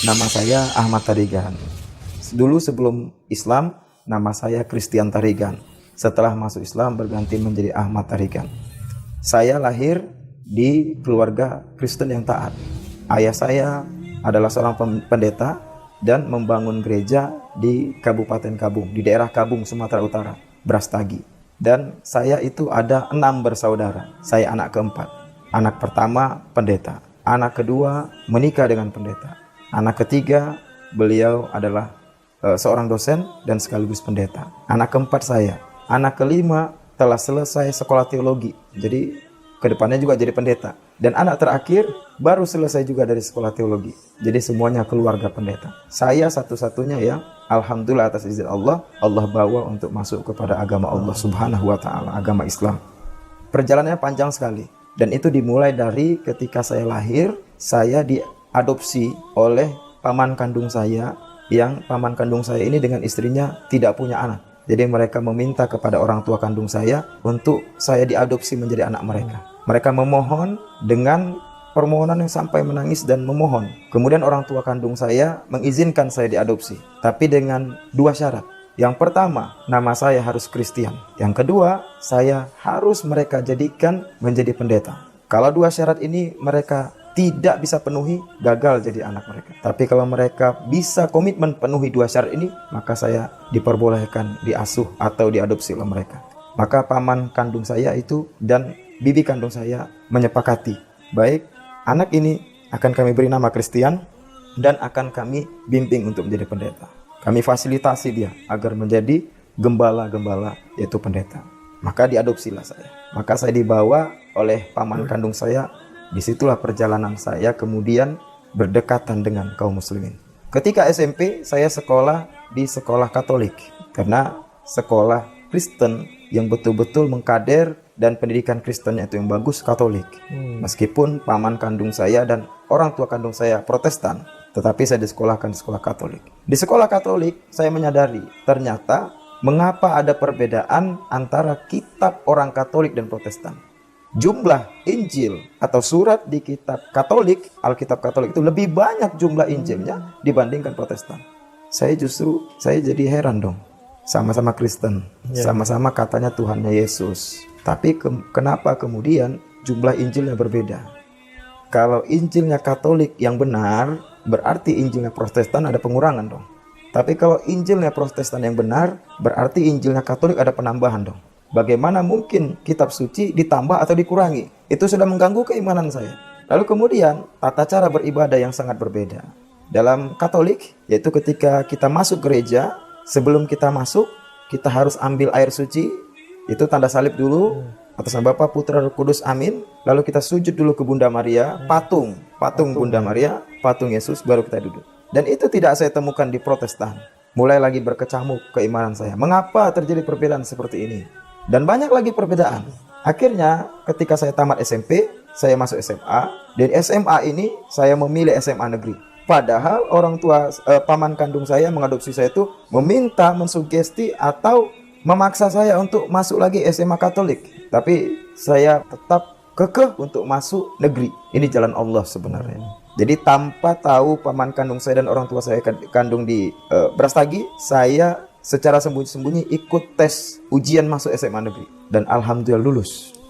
Nama saya Ahmad Tarigan. Dulu sebelum Islam, nama saya Christian Tarigan. Setelah masuk Islam berganti menjadi Ahmad Tarigan. Saya lahir di keluarga Kristen yang taat. Ayah saya adalah seorang pendeta dan membangun gereja di Kabupaten Kabung, di daerah Kabung, Sumatera Utara, Brastagi. Dan saya itu ada 6 bersaudara. Saya anak keempat. Anak pertama pendeta. Anak kedua menikah dengan pendeta. Anak ketiga beliau adalah seorang dosen dan sekaligus pendeta. Anak keempat saya. Anak kelima telah selesai sekolah teologi. Jadi kedepannya juga jadi pendeta. Dan anak terakhir baru selesai juga dari sekolah teologi. Jadi semuanya keluarga pendeta. Saya satu-satunya yang alhamdulillah atas izin Allah bawa untuk masuk kepada agama Allah Subhanahu wa taala, agama Islam. Perjalanannya panjang sekali. Dan itu dimulai dari ketika saya lahir, saya diadopsi oleh paman kandung saya, yang paman kandung saya ini dengan istrinya tidak punya anak. Jadi mereka meminta kepada orang tua kandung saya untuk saya diadopsi menjadi anak mereka. Mereka memohon dengan permohonan yang sampai menangis dan memohon. Kemudian orang tua kandung saya mengizinkan saya diadopsi, tapi dengan 2 syarat. Yang pertama, nama saya harus Kristen. Yang kedua, saya harus mereka jadikan menjadi pendeta. Kalau 2 syarat ini mereka tidak bisa penuhi, gagal jadi anak mereka. Tapi kalau mereka bisa komitmen penuhi 2 syarat ini, maka saya diperbolehkan diasuh atau diadopsi oleh mereka. Maka paman kandung saya itu dan bibi kandung saya menyepakati, baik, anak ini akan kami beri nama Kristen dan akan kami bimbing untuk menjadi pendeta. Kami fasilitasi dia agar menjadi gembala-gembala, yaitu pendeta. Maka diadopsilah saya. Maka saya dibawa oleh paman kandung saya. Disitulah perjalanan saya kemudian berdekatan dengan kaum muslimin. Ketika SMP, saya sekolah di sekolah Katolik. Karena sekolah Kristen yang betul-betul mengkader dan pendidikan Kristennya itu yang bagus, Katolik. Meskipun paman kandung saya dan orang tua kandung saya Protestan, tetapi saya disekolahkan di sekolah Katolik. Di sekolah Katolik, saya menyadari ternyata mengapa ada perbedaan antara kitab orang Katolik dan Protestan. Jumlah Injil atau surat di kitab Katolik, Alkitab Katolik itu lebih banyak jumlah Injilnya dibandingkan Protestan. Saya jadi heran dong. Sama-sama Kristen, sama-sama katanya Tuhannya Yesus. Tapi kenapa kemudian jumlah Injilnya berbeda? Kalau Injilnya Katolik yang benar, berarti Injilnya Protestan ada pengurangan dong. Tapi kalau Injilnya Protestan yang benar, berarti Injilnya Katolik ada penambahan dong. Bagaimana mungkin kitab suci ditambah atau dikurangi? Itu sudah mengganggu keimanan saya. Lalu kemudian tata cara beribadah yang sangat berbeda. Dalam Katolik, yaitu ketika kita masuk gereja, sebelum kita masuk, kita harus ambil air suci. Itu tanda salib dulu. Atas nama Bapa, Putra, Roh Kudus, amin. Lalu kita sujud dulu ke Bunda Maria, patung Bunda Maria, patung Yesus, baru kita duduk. Dan itu tidak saya temukan di Protestan. Mulai lagi berkecamuk keimanan saya. Mengapa terjadi perbedaan seperti ini? Dan banyak lagi perbedaan. Akhirnya ketika saya tamat SMP, saya masuk SMA. Dan SMA ini saya memilih SMA negeri. Padahal orang tua paman kandung saya mengadopsi saya itu meminta, mensugesti atau memaksa saya untuk masuk lagi SMA Katolik. Tapi saya tetap kekeh untuk masuk negeri. Ini jalan Allah sebenarnya. Jadi tanpa tahu paman kandung saya dan orang tua saya kandung di Brastagi, saya secara sembunyi-sembunyi ikut tes ujian masuk SMA negeri. Dan alhamdulillah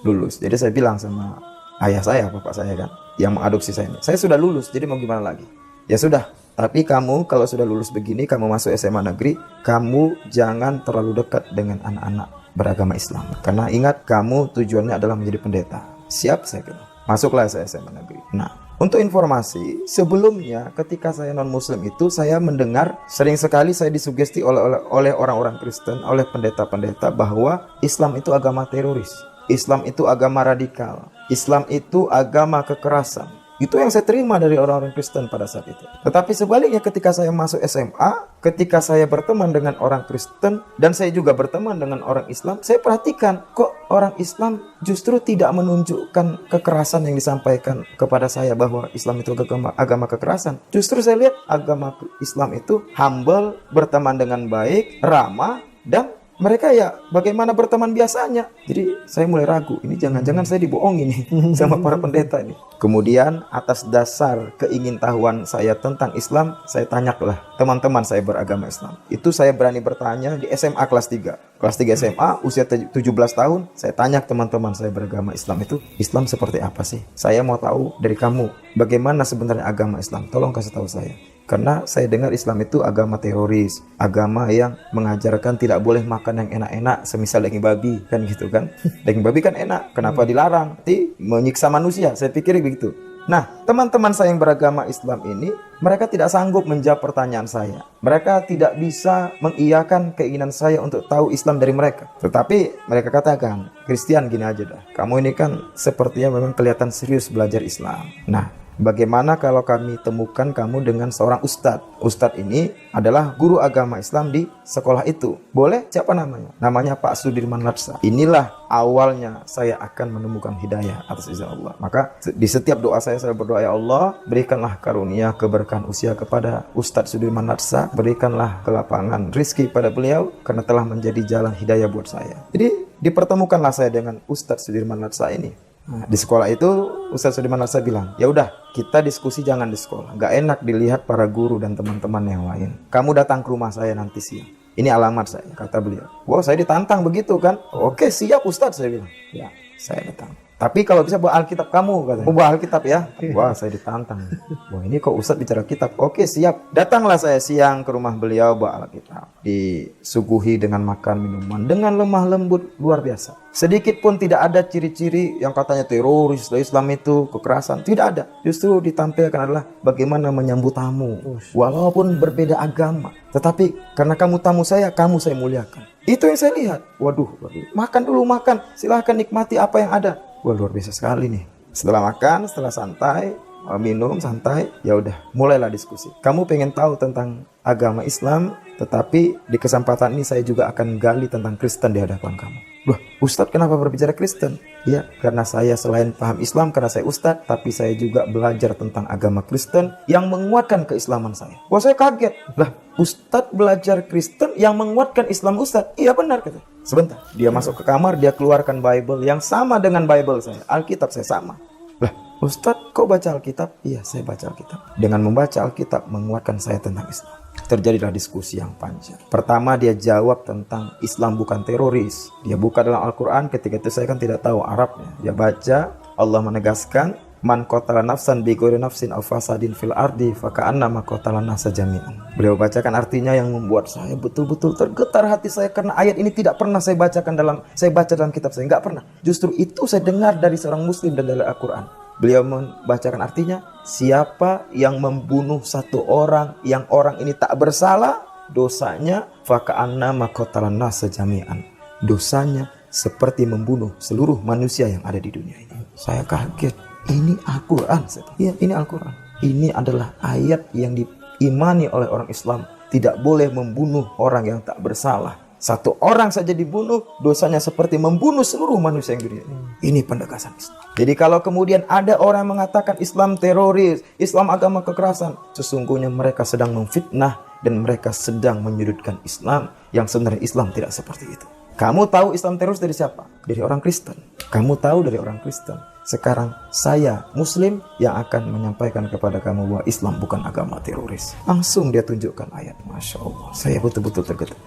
lulus. Jadi saya bilang sama ayah saya, bapak saya kan, yang mengadopsi saya ini, saya sudah lulus, jadi mau gimana lagi? Ya sudah, tapi kamu kalau sudah lulus begini, kamu masuk SMA negeri, kamu jangan terlalu dekat dengan anak-anak beragama Islam. Karena ingat, kamu tujuannya adalah menjadi pendeta. Siap, saya bilang. Masuklah saya SMA negeri. Nah, untuk informasi, sebelumnya ketika saya non-muslim itu, saya mendengar sering sekali saya disugesti oleh orang-orang Kristen, oleh pendeta-pendeta bahwa Islam itu agama teroris. Islam itu agama radikal. Islam itu agama kekerasan. Itu yang saya terima dari orang-orang Kristen pada saat itu. Tetapi sebaliknya ketika saya masuk SMA, ketika saya berteman dengan orang Kristen, dan saya juga berteman dengan orang Islam, saya perhatikan kok orang Islam justru tidak menunjukkan kekerasan yang disampaikan kepada saya bahwa Islam itu agama kekerasan. Justru saya lihat agama Islam itu humble, berteman dengan baik, ramah, dan mereka ya bagaimana berteman biasanya. Jadi saya mulai ragu, ini jangan-jangan saya dibohongi nih sama para pendeta ini. Kemudian atas dasar keingintahuan saya tentang Islam, saya tanyalah teman-teman saya beragama Islam. Itu saya berani bertanya di SMA kelas 3. Kelas 3 SMA, usia 17 tahun, saya tanya ke teman-teman saya beragama Islam itu, Islam seperti apa sih? Saya mau tahu dari kamu, bagaimana sebenarnya agama Islam? Tolong kasih tahu saya. Karena saya dengar Islam itu agama teroris, agama yang mengajarkan tidak boleh makan yang enak-enak, semisal daging babi, kan gitu kan. Daging babi kan enak, kenapa dilarang? Nanti menyiksa manusia, saya pikir begitu. Nah, teman-teman saya yang beragama Islam ini, mereka tidak sanggup menjawab pertanyaan saya. Mereka tidak bisa mengiyakan keinginan saya untuk tahu Islam dari mereka. Tetapi mereka katakan, Christian gini aja dah, kamu ini kan sepertinya memang kelihatan serius belajar Islam. Nah, bagaimana kalau kami temukan kamu dengan seorang ustadz? Ustadz ini adalah guru agama Islam di sekolah itu. Boleh? Siapa namanya? Namanya Pak Sudirman Latsha. Inilah awalnya saya akan menemukan hidayah atas izin Allah. Maka di setiap doa saya berdoa, ya Allah, berikanlah karunia keberkahan usia kepada Ustadz Sudirman Latsha. Berikanlah kelapangan rizki pada beliau karena telah menjadi jalan hidayah buat saya. Jadi dipertemukanlah saya dengan Ustadz Sudirman Latsha ini. Nah, di sekolah itu Ustadz Sudirman Latsha bilang, ya udah kita diskusi jangan di sekolah, nggak enak dilihat para guru dan teman-teman yang lain. Kamu datang ke rumah saya nanti siang. Ini alamat saya, kata beliau. Wah, saya ditantang begitu kan? Oke, siap Ustadz, saya bilang. Ya, saya datang. Tapi kalau bisa bawa Alkitab kamu, katanya. Bawa Alkitab ya. Wah, saya ditantang. Wah, ini kok Ustadz bicara kitab. Oke, siap. Datanglah saya siang ke rumah beliau bawa Alkitab. Disuguhi dengan makan minuman dengan lemah lembut luar biasa. Sedikit pun tidak ada ciri-ciri yang katanya teroris, Islam itu kekerasan. Tidak ada. Justru ditampilkan adalah bagaimana menyambut tamu. Walaupun berbeda agama. Tetapi karena kamu tamu saya muliakan. Itu yang saya lihat. Waduh. Makan dulu, makan. Silahkan nikmati apa yang ada. Wah, luar biasa sekali nih. Setelah makan, setelah santai, minum santai, ya udah mulailah diskusi. Kamu pengen tahu tentang agama Islam, tetapi di kesempatan ini saya juga akan gali tentang Kristen di hadapan kamu. Loh, Ustadz kenapa berbicara Kristen? Ya, karena saya selain paham Islam karena saya Ustadz, tapi saya juga belajar tentang agama Kristen yang menguatkan keislaman saya. Wah, saya kaget. Lah, Ustadz belajar Kristen yang menguatkan Islam Ustadz? Iya benar, kata. Sebentar, dia masuk ke kamar, dia keluarkan Bible yang sama dengan Bible saya. Alkitab saya sama. Lah, Ustadz kok baca Alkitab? Iya, saya baca Alkitab. Dengan membaca Alkitab menguatkan saya tentang Islam. Terjadilah diskusi yang panjang. Pertama dia jawab tentang Islam bukan teroris. Dia buka dalam Al-Quran, ketika itu saya kan tidak tahu Arabnya. Dia baca, Allah menegaskan, Man qatala nafsan bi ghairi nafsin aw fasadin fil ardi faka'annama qatala nasa jami'an. Beliau bacakan artinya yang membuat saya betul-betul tergetar hati saya karena ayat ini tidak pernah saya baca dalam kitab saya, enggak pernah. Justru itu saya dengar dari seorang muslim dan dari Al-Qur'an. Beliau membacakan artinya, siapa yang membunuh satu orang yang orang ini tak bersalah, dosanya faka'annama qatala nasa jami'an. Dosanya seperti membunuh seluruh manusia yang ada di dunia ini. Saya kaget. Ini Al-Quran. Ya, ini Al-Quran. Ini adalah ayat yang diimani oleh orang Islam. Tidak boleh membunuh orang yang tak bersalah. Satu orang saja dibunuh, dosanya seperti membunuh seluruh manusia yang dunia ini. Ini pendekatan Islam. Jadi kalau kemudian ada orang yang mengatakan Islam teroris, Islam agama kekerasan, sesungguhnya mereka sedang memfitnah dan mereka sedang menyudutkan Islam, yang sebenarnya Islam tidak seperti itu. Kamu tahu Islam teroris dari siapa? Dari orang Kristen. Kamu tahu dari orang Kristen. Sekarang saya Muslim yang akan menyampaikan kepada kamu bahwa Islam bukan agama teroris. Langsung dia tunjukkan ayat. Masya Allah, saya betul-betul tergetar.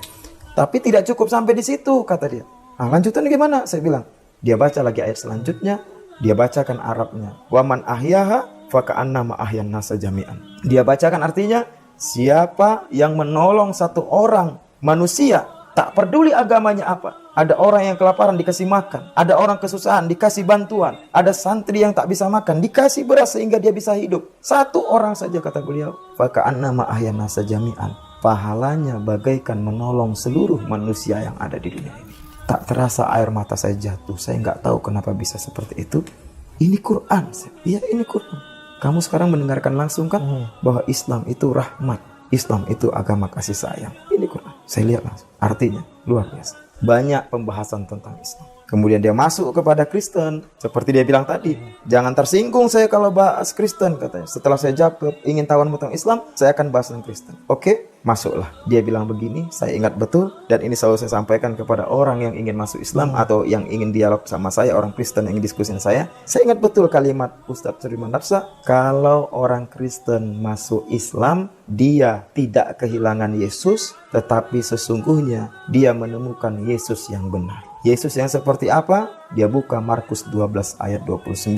Tapi tidak cukup sampai di situ, kata dia. Nah, lanjutannya gimana? Saya bilang. Dia baca lagi ayat selanjutnya. Dia bacakan Arabnya. Waman ahyaha faka'annama ahyan nasa jami'an. Dia bacakan artinya, siapa yang menolong satu orang manusia, tak peduli agamanya apa. Ada orang yang kelaparan dikasih makan. Ada orang kesusahan dikasih bantuan. Ada santri yang tak bisa makan dikasih beras sehingga dia bisa hidup. Satu orang saja, kata beliau. Faka'annama ahyan nasa jami'an. Pahalanya bagaikan menolong seluruh manusia yang ada di dunia ini. Tak terasa air mata saya jatuh. Saya nggak tahu kenapa bisa seperti itu. Ini Quran. Iya, ini Quran. Kamu sekarang mendengarkan langsung kan bahwa Islam itu rahmat. Islam itu agama kasih sayang. Ini Quran. Saya lihat langsung. Artinya luar biasa. Banyak pembahasan tentang Islam. Kemudian dia masuk kepada Kristen. Seperti dia bilang tadi, jangan tersinggung saya kalau bahas Kristen, katanya. Setelah saya jawab ingin tahu tentang Islam, saya akan bahas tentang Kristen. Oke, masuklah. Dia bilang begini, saya ingat betul. Dan ini selalu saya sampaikan kepada orang yang ingin masuk Islam atau yang ingin dialog sama saya, orang Kristen yang ingin diskusi saya. Saya ingat betul kalimat Ustadz Sudirman Napsa, kalau orang Kristen masuk Islam, dia tidak kehilangan Yesus, tetapi sesungguhnya dia menemukan Yesus yang benar. Yesus yang seperti apa? Dia buka Markus 12 ayat 29.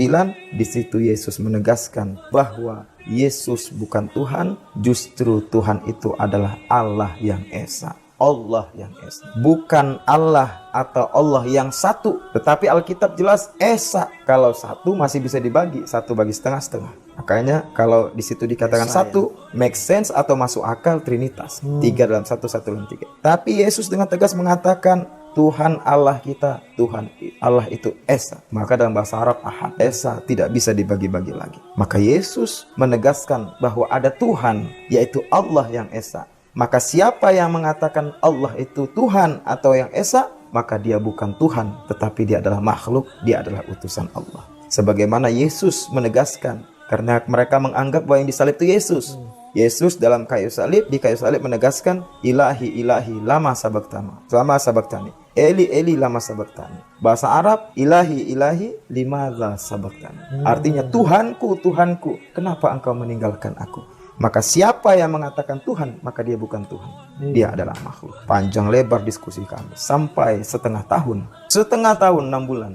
Di situ Yesus menegaskan bahwa Yesus bukan Tuhan, justru Tuhan itu adalah Allah yang Esa. Allah yang Esa. Bukan Allah atau Allah yang satu, tetapi Alkitab jelas Esa. Kalau satu masih bisa dibagi, satu bagi setengah-setengah. Makanya kalau di situ dikatakan satu, make sense atau masuk akal Trinitas. 3 dalam 1, 1 dalam 3. Tapi Yesus dengan tegas mengatakan Tuhan Allah kita, Tuhan Allah itu Esa. Maka dalam bahasa Arab Ahad, Esa tidak bisa dibagi-bagi lagi. Maka Yesus menegaskan bahwa ada Tuhan, yaitu Allah yang Esa. Maka siapa yang mengatakan Allah itu Tuhan atau yang Esa, maka dia bukan Tuhan, tetapi dia adalah makhluk, dia adalah utusan Allah. Sebagaimana Yesus menegaskan, karena mereka menganggap bahwa yang disalib itu Yesus. Yesus dalam kayu salib, di kayu salib menegaskan, Ilahi, ilahi, lama sabaktani. Eli, eli, lama sabaktani. Bahasa Arab, ilahi, ilahi, limadza sabaktani. Artinya, Tuhanku, Tuhanku, kenapa engkau meninggalkan aku? Maka siapa yang mengatakan Tuhan, maka dia bukan Tuhan. Dia adalah makhluk. Panjang lebar diskusi kami. Sampai setengah tahun, 6 bulan.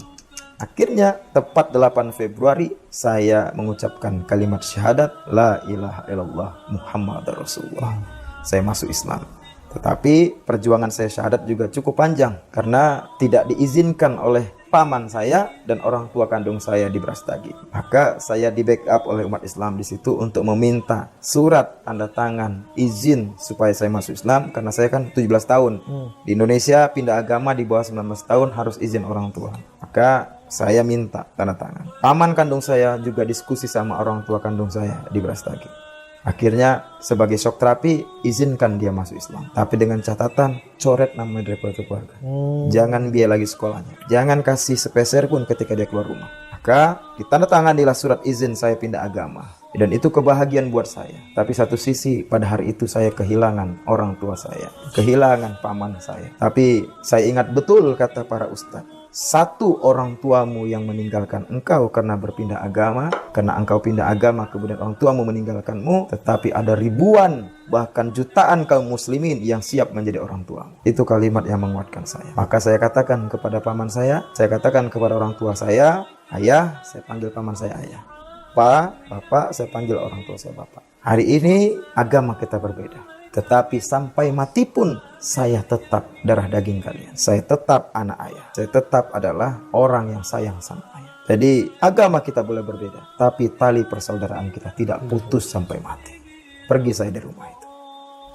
Akhirnya tepat 8 Februari saya mengucapkan kalimat syahadat La ilaha illallah Muhammad Rasulullah. Saya masuk Islam. Tetapi perjuangan saya syahadat juga cukup panjang karena tidak diizinkan oleh paman saya dan orang tua kandung saya di Brastagi. Maka saya di backup oleh umat Islam di situ untuk meminta surat tanda tangan izin supaya saya masuk Islam karena saya kan 17 tahun. Di Indonesia pindah agama di bawah 19 tahun harus izin orang tua. Maka saya minta tanda tangan. Paman kandung saya juga diskusi sama orang tua kandung saya di Brastagi. Akhirnya sebagai shock terapi izinkan dia masuk Islam. Tapi dengan catatan coret nama dari keluarga. Jangan biaya lagi sekolahnya. Jangan kasih sepeser pun ketika dia keluar rumah. Maka ditandatanganilah surat izin saya pindah agama. Dan itu kebahagiaan buat saya. Tapi satu sisi pada hari itu saya kehilangan orang tua saya. Kehilangan paman saya. Tapi saya ingat betul kata para ustadz. Satu orang tuamu yang meninggalkan engkau karena berpindah agama, karena engkau pindah agama kemudian orang tuamu meninggalkanmu, tetapi ada ribuan bahkan jutaan kaum muslimin yang siap menjadi orang tuamu. Itu kalimat yang menguatkan saya. Maka saya katakan kepada paman saya katakan kepada orang tua saya, ayah, saya panggil paman saya ayah. Pak, bapak, saya panggil orang tua saya bapak. Hari ini agama kita berbeda. Tetapi sampai mati pun saya tetap darah daging kalian. Saya tetap anak ayah. Saya tetap adalah orang yang sayang sama ayah. Jadi agama kita boleh berbeda, tapi tali persaudaraan kita tidak putus sampai mati. Pergi saya dari rumah itu.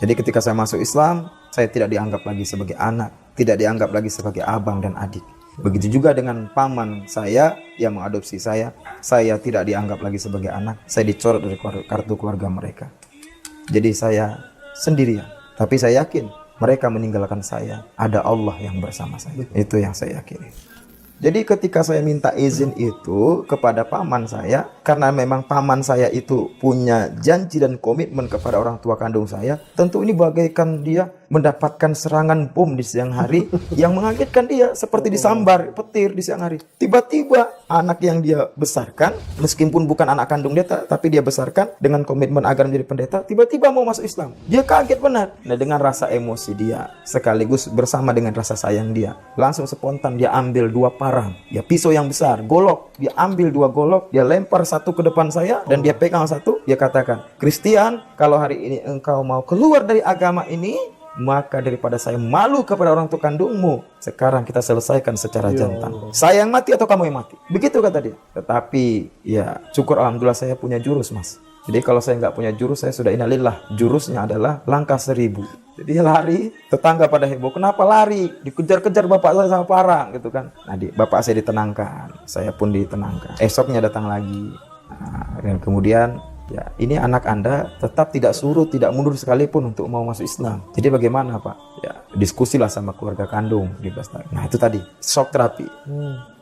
Jadi ketika saya masuk Islam, saya tidak dianggap lagi sebagai anak, tidak dianggap lagi sebagai abang dan adik. Begitu juga dengan paman saya yang mengadopsi saya tidak dianggap lagi sebagai anak. Saya dicoret dari kartu keluarga mereka. Jadi saya sendirian, tapi saya yakin mereka meninggalkan saya, ada Allah yang bersama saya. Itu yang saya yakini. Jadi ketika saya minta izin itu kepada paman saya, karena memang paman saya itu punya janji dan komitmen kepada orang tua kandung saya, tentu ini bagaikan dia mendapatkan serangan bom di siang hari yang mengagetkan dia seperti disambar petir di siang hari. Tiba-tiba anak yang dia besarkan, meskipun bukan anak kandung dia, tapi dia besarkan dengan komitmen agar menjadi pendeta, tiba-tiba mau masuk Islam. Dia kaget benar. Nah, dengan rasa emosi dia sekaligus bersama dengan rasa sayang dia, langsung spontan dia ambil 2 parang, ya pisau yang besar, golok. Dia ambil 2 golok, dia lempar satu ke depan saya dan dia pegang satu. Dia katakan, Christian, kalau hari ini engkau mau keluar dari agama ini, maka daripada saya malu kepada orang tua kandungmu, sekarang kita selesaikan secara jantan. Saya yang mati atau kamu yang mati? Begitu kata dia. Tetapi ya syukur alhamdulillah saya punya jurus, mas. Jadi kalau saya nggak punya jurus, saya sudah innalillah. Jurusnya adalah langkah 1000. Jadi lari, tetangga pada heboh. Kenapa lari? Dikejar-kejar bapak saya sama parang gitu kan. Nah, bapak saya ditenangkan, saya pun ditenangkan. Esoknya datang lagi. Nah, dan kemudian Ya, ini anak Anda tetap tidak surut, tidak mundur sekalipun untuk mau masuk Islam. Jadi bagaimana Pak? Ya, diskusilah sama keluarga kandung di Bastari. Nah itu tadi, shock terapi.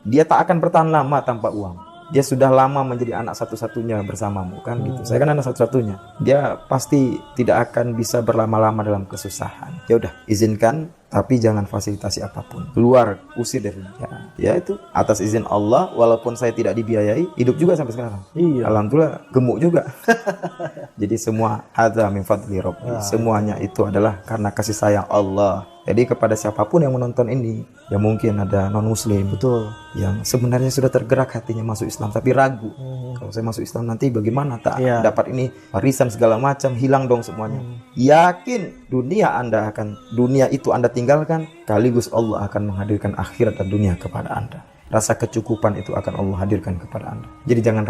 Dia tak akan bertahan lama tanpa uang. Dia sudah lama menjadi anak satu-satunya bersamamu kan gitu. Saya kan anak satu-satunya. Dia pasti tidak akan bisa berlama-lama dalam kesusahan. Ya udah, izinkan tapi jangan fasilitasi apapun. Keluar, usir dari ya itu atas izin Allah, walaupun saya tidak dibiayai, hidup juga sampai sekarang. Iya. Alhamdulillah gemuk juga. Jadi semua hadza min fadli Rabbi. Semuanya itu adalah karena kasih sayang Allah. Jadi kepada siapapun yang menonton ini, ya mungkin ada non-muslim, betul, yang sebenarnya sudah tergerak hatinya masuk Islam tapi ragu. Kalau saya masuk Islam nanti bagaimana? Tak dapat ini warisan segala macam, hilang dong semuanya. Yakin dunia itu Anda tinggalkan, sekaligus Allah akan menghadirkan akhirat dan dunia kepada Anda. Rasa kecukupan itu akan Allah hadirkan kepada Anda. Jadi jangan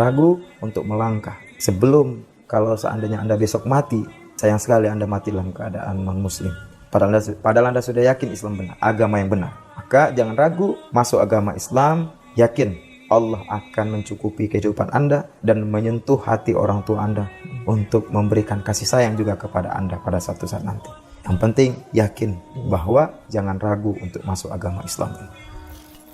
ragu untuk melangkah. Sebelum, kalau seandainya Anda besok mati, sayang sekali Anda mati dalam keadaan non-muslim. Padahal Anda sudah yakin Islam benar, agama yang benar. Maka jangan ragu, masuk agama Islam, yakin Allah akan mencukupi kehidupan Anda dan menyentuh hati orang tua Anda untuk memberikan kasih sayang juga kepada Anda pada suatu saat nanti. Yang penting yakin bahwa jangan ragu untuk masuk agama Islam.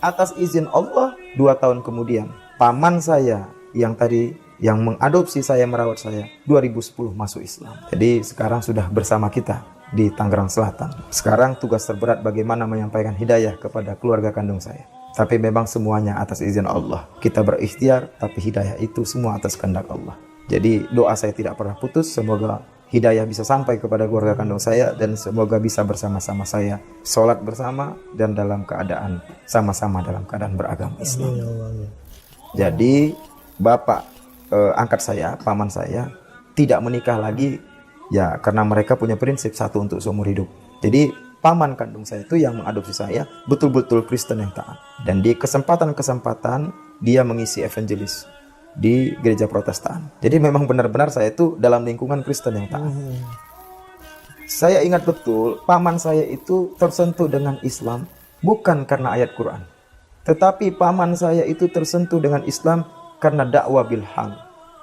Atas izin Allah, 2 tahun kemudian, paman saya yang mengadopsi saya, merawat saya, 2010 masuk Islam. Jadi sekarang sudah bersama kita di Tangerang Selatan. Sekarang tugas terberat bagaimana menyampaikan hidayah kepada keluarga kandung saya. Tapi memang semuanya atas izin Allah. Kita berikhtiar, tapi hidayah itu semua atas kehendak Allah. Jadi doa saya tidak pernah putus. Semoga hidayah bisa sampai kepada keluarga kandung saya dan semoga bisa bersama-sama saya sholat bersama dan dalam keadaan sama-sama dalam keadaan beragama Islam. Jadi bapak angkat saya, paman saya tidak menikah lagi. Ya, karena mereka punya prinsip satu untuk seumur hidup. Jadi paman kandung saya itu yang mengadopsi saya betul-betul Kristen yang taat. Dan di kesempatan-kesempatan dia mengisi evangelis di gereja Protestan. Jadi memang benar-benar saya itu dalam lingkungan Kristen yang taat. Saya ingat betul paman saya itu tersentuh dengan Islam bukan karena ayat Quran. Tetapi paman saya itu tersentuh dengan Islam karena dakwah bilham.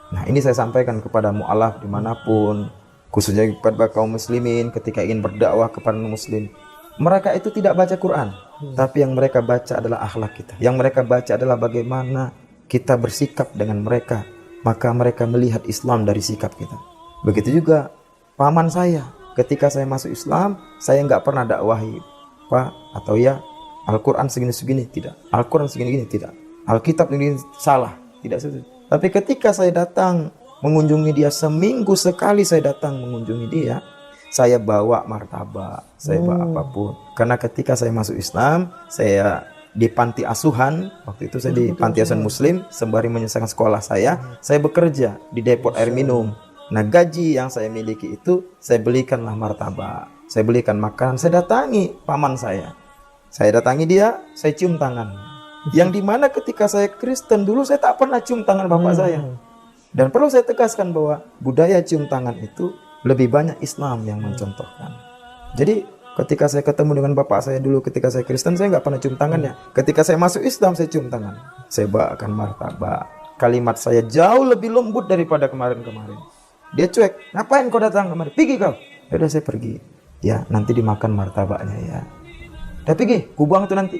Nah ini saya sampaikan kepada mu'alaf dimanapun, khususnya kepada kaum muslimin ketika ingin berdakwah kepada muslim. Mereka itu tidak baca Quran, tapi yang mereka baca adalah akhlak kita. Yang mereka baca adalah bagaimana kita bersikap dengan mereka. Maka mereka melihat Islam dari sikap kita. Begitu juga paman saya. Ketika saya masuk Islam, saya nggak pernah dakwahi, Pak, atau ya Al-Quran segini-segini, tidak. Al-Quran segini-gini, tidak. Alkitab ini salah, tidak setuju. Tapi ketika saya datang mengunjungi dia, seminggu sekali saya datang mengunjungi dia, saya bawa martabak, saya bawa apapun. Karena ketika saya masuk Islam, saya di panti asuhan, waktu itu saya di panti asuhan muslim, sembari menyelesaikan sekolah saya bekerja di depot air minum. Nah gaji yang saya miliki itu, saya belikanlah martabak, saya belikan makanan, saya datangi paman saya datangi dia, saya cium tangan. Yang dimana ketika saya Kristen dulu, saya tak pernah cium tangan bapak saya. Dan perlu saya tegaskan bahwa budaya cium tangan itu lebih banyak Islam yang mencontohkan. Jadi ketika saya ketemu dengan bapak saya dulu ketika saya Kristen, saya nggak pernah cium tangannya. Ketika saya masuk Islam, saya cium tangan. Saya bawakan martabak. Kalimat saya jauh lebih lembut daripada kemarin-kemarin. Dia cuek, ngapain kau datang kemarin? Pergi kau. Ya udah saya pergi. Ya nanti dimakan martabaknya ya. Udah pergi, kubuang itu nanti.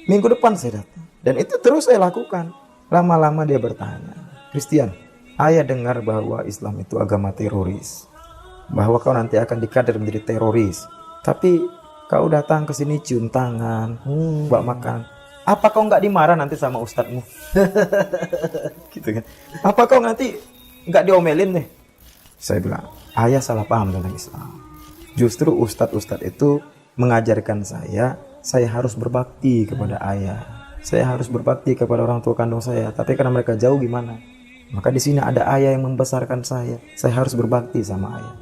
Minggu depan saya datang. Dan itu terus saya lakukan. Lama-lama dia bertanya, Christian, ayah dengar bahwa Islam itu agama teroris, bahwa kau nanti akan dikader menjadi teroris. Tapi kau datang ke sini cium tangan, bawa makan. Apa kau nggak dimarah nanti sama ustadzmu? Gitu kan? Apa kau nanti nggak diomelin nih? Saya bilang, ayah salah paham tentang Islam. Justru ustadz-ustadz itu mengajarkan saya harus berbakti kepada ayah. Saya harus berbakti kepada orang tua kandung saya. Tapi karena mereka jauh gimana? Maka di sini ada ayah yang membesarkan saya. Saya harus berbakti sama ayah.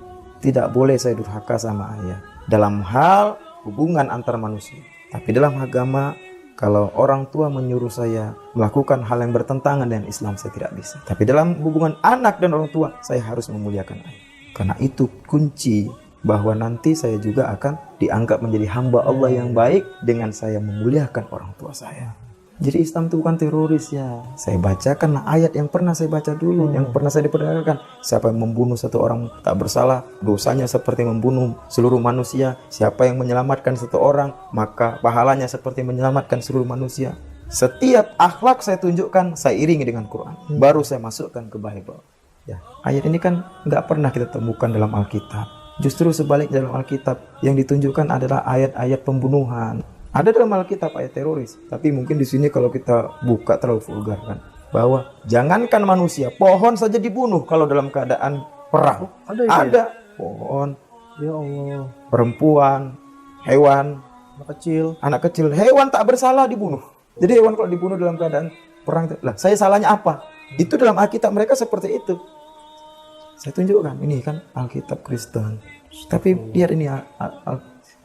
Tidak boleh saya durhaka sama ayah dalam hal hubungan antar manusia. Tapi dalam agama, kalau orang tua menyuruh saya melakukan hal yang bertentangan dengan Islam, saya tidak bisa. Tapi dalam hubungan anak dan orang tua, saya harus memuliakan ayah. Karena itu kunci bahwa nanti saya juga akan dianggap menjadi hamba Allah yang baik dengan saya memuliakan orang tua saya. Jadi Islam itu bukan teroris ya. Saya bacakan ayat yang pernah saya baca dulu, yang pernah saya diperdagangkan. Siapa yang membunuh satu orang tak bersalah, dosanya seperti membunuh seluruh manusia. Siapa yang menyelamatkan satu orang, maka pahalanya seperti menyelamatkan seluruh manusia. Setiap akhlak saya tunjukkan, saya iringi dengan Quran. Baru saya masukkan ke Bible. Ya, ayat ini kan nggak pernah kita temukan dalam Alkitab. Justru sebaliknya dalam Alkitab yang ditunjukkan adalah ayat-ayat pembunuhan. Ada dalam Alkitab ayat teroris, tapi mungkin di sini kalau kita buka terlalu vulgar kan, bahwa jangankan manusia, pohon saja dibunuh kalau dalam keadaan perang. Ada pohon, Ya Allah. perempuan, hewan, anak kecil, hewan tak bersalah dibunuh. Jadi hewan kalau dibunuh dalam keadaan perang, lah saya salahnya apa? Itu dalam Alkitab mereka seperti itu. Saya tunjukkan, ini kan Alkitab Kristen, tapi lihat ini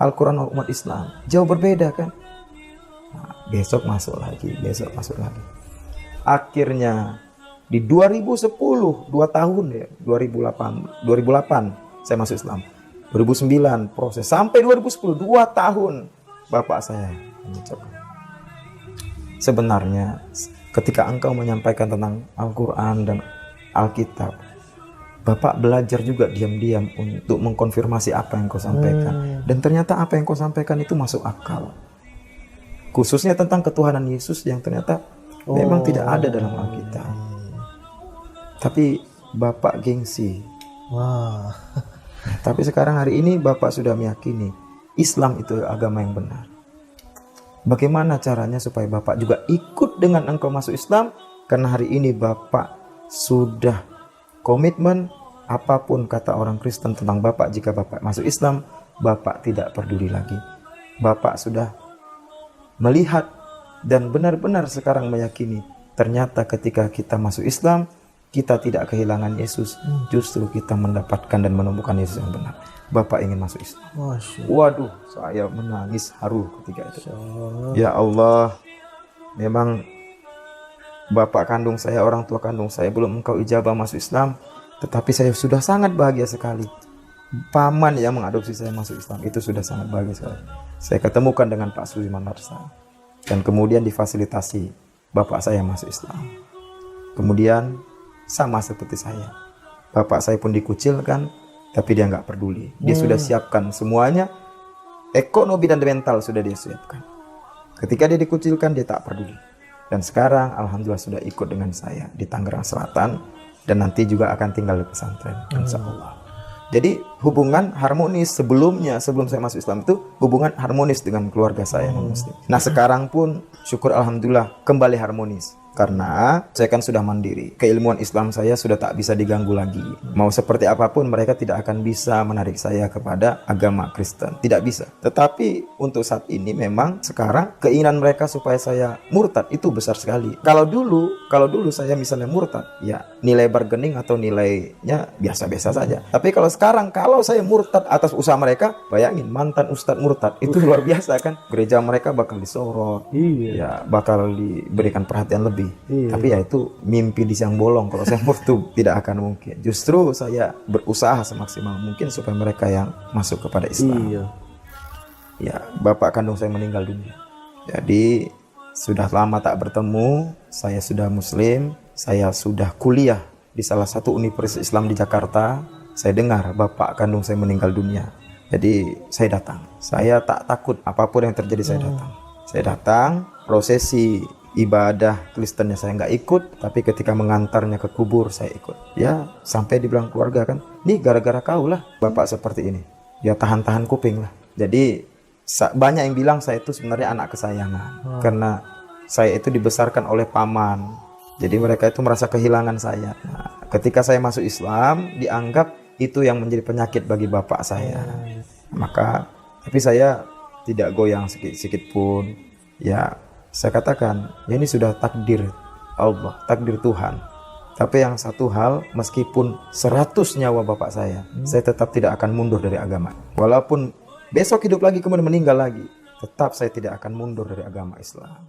Al-Quran umat Islam, jauh berbeda kan. Nah, besok masuk lagi. Akhirnya di 2010, 2 tahun ya, 2008 saya masuk Islam. 2009 proses sampai 2010, 2 tahun bapak saya mengucapkan. Sebenarnya ketika engkau menyampaikan tentang Al-Quran dan Alkitab, Bapak belajar juga diam-diam untuk mengkonfirmasi apa yang kau sampaikan. Dan ternyata apa yang kau sampaikan itu masuk akal. Khususnya tentang ketuhanan Yesus yang ternyata memang tidak ada dalam Alkitab. Tapi Bapak gengsi. Wah. Tapi sekarang hari ini Bapak sudah meyakini Islam itu agama yang benar. Bagaimana caranya supaya Bapak juga ikut dengan engkau masuk Islam? Karena hari ini Bapak sudah komitmen, apapun kata orang Kristen tentang Bapak, jika Bapak masuk Islam, Bapak tidak peduli lagi. Bapak sudah melihat dan benar-benar sekarang meyakini, ternyata ketika kita masuk Islam, kita tidak kehilangan Yesus, justru kita mendapatkan dan menemukan Yesus yang benar. Bapak ingin masuk Islam. Waduh, saya menangis haru ketika itu. Ya Allah, memang Bapak kandung saya, orang tua kandung saya belum engkau ijabah masuk Islam, tetapi saya sudah sangat bahagia sekali. Paman yang mengadopsi saya masuk Islam itu sudah sangat bahagia sekali. Saya ketemukan dengan Pak Suliman Larsa dan kemudian difasilitasi bapak saya masuk Islam. Kemudian sama seperti saya, bapak saya pun dikucilkan, tapi dia nggak peduli. Dia sudah siapkan semuanya, ekonomi dan mental sudah dia siapkan. Ketika dia dikucilkan, dia tak peduli. Dan sekarang alhamdulillah sudah ikut dengan saya di Tangerang Selatan dan nanti juga akan tinggal di pesantren, insya Allah. Jadi hubungan harmonis sebelum saya masuk Islam itu hubungan harmonis dengan keluarga saya non Muslim. Nah sekarang pun syukur alhamdulillah kembali harmonis. Karena saya kan sudah mandiri. Keilmuan Islam saya sudah tak bisa diganggu lagi. Mau seperti apapun mereka tidak akan bisa menarik saya kepada agama Kristen. Tidak bisa. Tetapi untuk saat ini memang sekarang keinginan mereka supaya saya murtad itu besar sekali. Kalau dulu saya misalnya murtad, ya nilai bargaining atau nilainya biasa-biasa saja. Tapi kalau sekarang kalau saya murtad atas usaha mereka, bayangin mantan ustadz murtad itu luar biasa kan. Gereja mereka bakal disorot. Ya bakal diberikan perhatian lebih. Tapi ya itu mimpi di siang bolong. Kalau saya murtad tidak akan mungkin. Justru saya berusaha semaksimal mungkin supaya mereka yang masuk kepada Islam. Ya bapak kandung saya meninggal dunia. Jadi sudah lama tak bertemu. Saya sudah Muslim. Saya sudah kuliah di salah satu universitas Islam di Jakarta. Saya dengar bapak kandung saya meninggal dunia. Jadi saya datang. Saya tak takut apapun yang terjadi, saya datang. Saya datang, prosesi ibadah Kristennya saya nggak ikut, tapi ketika mengantarnya ke kubur saya ikut. Ya sampai dibilang keluarga kan, nih gara-gara kau lah bapak seperti ini. Ya tahan-tahan kuping lah. Jadi banyak yang bilang saya itu sebenarnya anak kesayangan, karena saya itu dibesarkan oleh paman. Jadi mereka itu merasa kehilangan saya. Nah, ketika saya masuk Islam, dianggap itu yang menjadi penyakit bagi bapak saya. Maka, tapi saya tidak goyang sedikit pun. Ya, saya katakan, ya ini sudah takdir Allah, takdir Tuhan. Tapi yang satu hal, meskipun 100 nyawa bapak saya tetap tidak akan mundur dari agama. Walaupun besok hidup lagi kemudian meninggal lagi, tetap saya tidak akan mundur dari agama Islam.